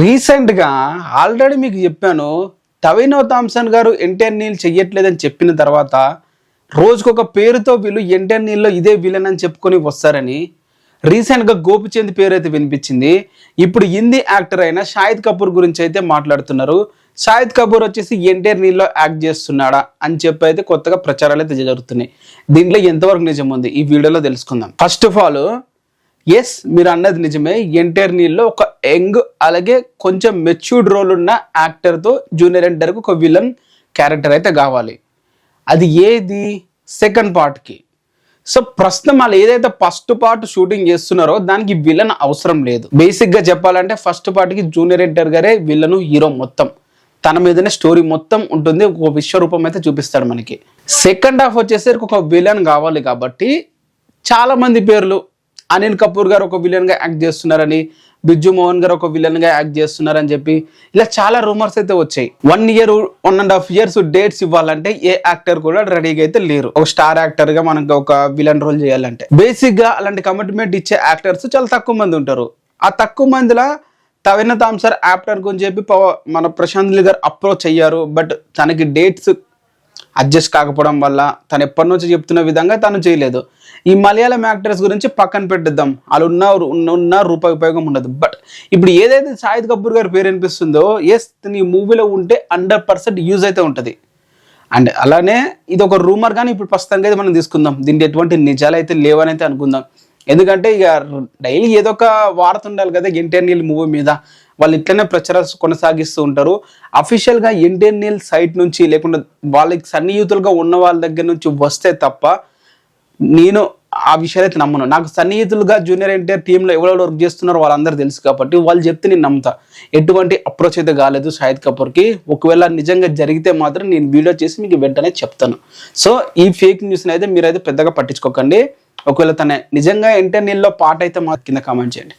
రీసెంట్గా ఆల్రెడీ మీకు చెప్పాను, టవినో థామ్సన్ గారు ఎన్టీఆర్ నీల్ చెయ్యట్లేదని చెప్పిన తర్వాత రోజుకొక పేరుతో వీళ్ళు ఎన్టీఆర్ నీల్లో ఇదే విలన్ అని చెప్పుకొని వస్తారని రీసెంట్గా గోపిచంద్ పేరు అయితే వినిపించింది. ఇప్పుడు హిందీ యాక్టర్ అయిన షాహిద్ కపూర్ గురించి అయితే మాట్లాడుతున్నారు. షాహిద్ కపూర్ వచ్చేసి ఎన్టీఆర్ నీల్లో యాక్ట్ చేస్తున్నాడా అని చెప్పి అయితే కొత్తగా ప్రచారాలు అయితే జరుగుతున్నాయి. దీంట్లో ఎంతవరకు నిజం ఉంది ఈ వీడియోలో తెలుసుకుందాం. ఫస్ట్ ఆఫ్ ఆల్, ఎస్, మీరు అన్నది నిజమే. ఎన్టీఆర్ నీల్లో ఒక యంగ్ అలాగే కొంచెం మెచ్యూర్డ్ రోల్ ఉన్న యాక్టర్తో జూనియర్ ఎన్టీఆర్కి ఒక విలన్ క్యారెక్టర్ అయితే కావాలి. అది ఏది? సెకండ్ పార్ట్కి. సో ప్రస్తుతం వాళ్ళు ఏదైతే ఫస్ట్ పార్ట్ షూటింగ్ చేస్తున్నారో దానికి విలన్ అవసరం లేదు. బేసిక్గా చెప్పాలంటే ఫస్ట్ పార్ట్కి జూనియర్ ఎన్టీఆర్ గారే విలను, హీరో మొత్తం తన మీదనే స్టోరీ మొత్తం ఉంటుంది. ఒక విశ్వరూపం అయితే చూపిస్తాడు మనకి. సెకండ్ హాఫ్ వచ్చేసరికి ఒక విలన్ కావాలి కాబట్టి చాలా మంది పేర్లు, అనిల్ కపూర్ గారు ఒక విలన్ గా యాక్ట్ చేస్తున్నారని, బిజ్జు మోహన్ గారు ఒక విలన్ గా యాక్ట్ చేస్తున్నారని చెప్పి ఇలా చాలా రూమర్స్ అయితే వచ్చాయి. 1 year 1.5 years డేట్స్ ఇవ్వాలంటే ఏ యాక్టర్ కూడా రెడీగా అయితే లేరు. ఒక స్టార్ యాక్టర్ గా మనకు ఒక విలన్ రోల్ చేయాలంటే బేసిక్ గా అలాంటి కమిట్మెంట్ ఇచ్చే యాక్టర్స్ చాలా తక్కువ మంది ఉంటారు. ఆ తక్కువ మందిలో టవినో థామ్సన్ యాక్టర్ గురించి చెప్పి మన ప్రశాంత్ నీల్ గారు అప్రోచ్ అయ్యారు. బట్ తనకి డేట్స్ అడ్జస్ట్ కాకపోవడం వల్ల తను ఎప్పటి నుంచి చెప్తున్న విధంగా తను చేయలేదు. ఈ మలయాళం యాక్టర్స్ గురించి పక్కన పెట్టిద్దాం, వాళ్ళు ఉన్న రూపాయి ఉపయోగం ఉండదు. బట్ ఇప్పుడు ఏదైతే షాహిద్ కపూర్ గారి పేరు అనిపిస్తుందో, ఎస్, ఈ మూవీలో ఉంటే 100% యూజ్ అయితే ఉంటుంది. అండ్ అలానే ఇది ఒక రూమర్, కానీ ఇప్పుడు ప్రస్తుతానికి అయితే మనం తీసుకుందాం. దీనికి ఎటువంటి నిజాలు అయితే లేవని అయితే అనుకుందాం. ఎందుకంటే ఇక డైలీ ఏదో ఒక వార్త ఉండాలి కదా ఎన్టీఆర్ నీల్ మూవీ మీద. వాళ్ళు ఇట్లనే ప్రచారాలు కొనసాగిస్తూ ఉంటారు. అఫీషియల్గా ఎన్టీఆర్ నీల్ సైట్ నుంచి లేకుండా వాళ్ళకి సన్నిహితులుగా ఉన్న వాళ్ళ దగ్గర నుంచి వస్తే తప్ప నేను ఆ విషయాలు అయితే నమ్మను. నాకు సన్నిహితులుగా జూనియర్ ఎన్టీఆర్ టీంలో ఎవరెవరు వర్క్ చేస్తున్నారో వాళ్ళందరూ తెలుసు కాబట్టి వాళ్ళు చెప్తే నేను నమ్ముతా. ఎటువంటి అప్రోచ్ అయితే కాలేదు షాహిద్ కపూర్కి. ఒకవేళ నిజంగా జరిగితే మాత్రం నేను వీడియో చేసి మీకు వెంటనే చెప్తాను. సో ఈ ఫేక్ న్యూస్ని అయితే మీరైతే పెద్దగా పట్టించుకోకండి. ఒకవేళ తన నిజంగా ఎన్టీఆర్ నీల్లో పాట అయితే మా కింద కామెంట్ చేయండి.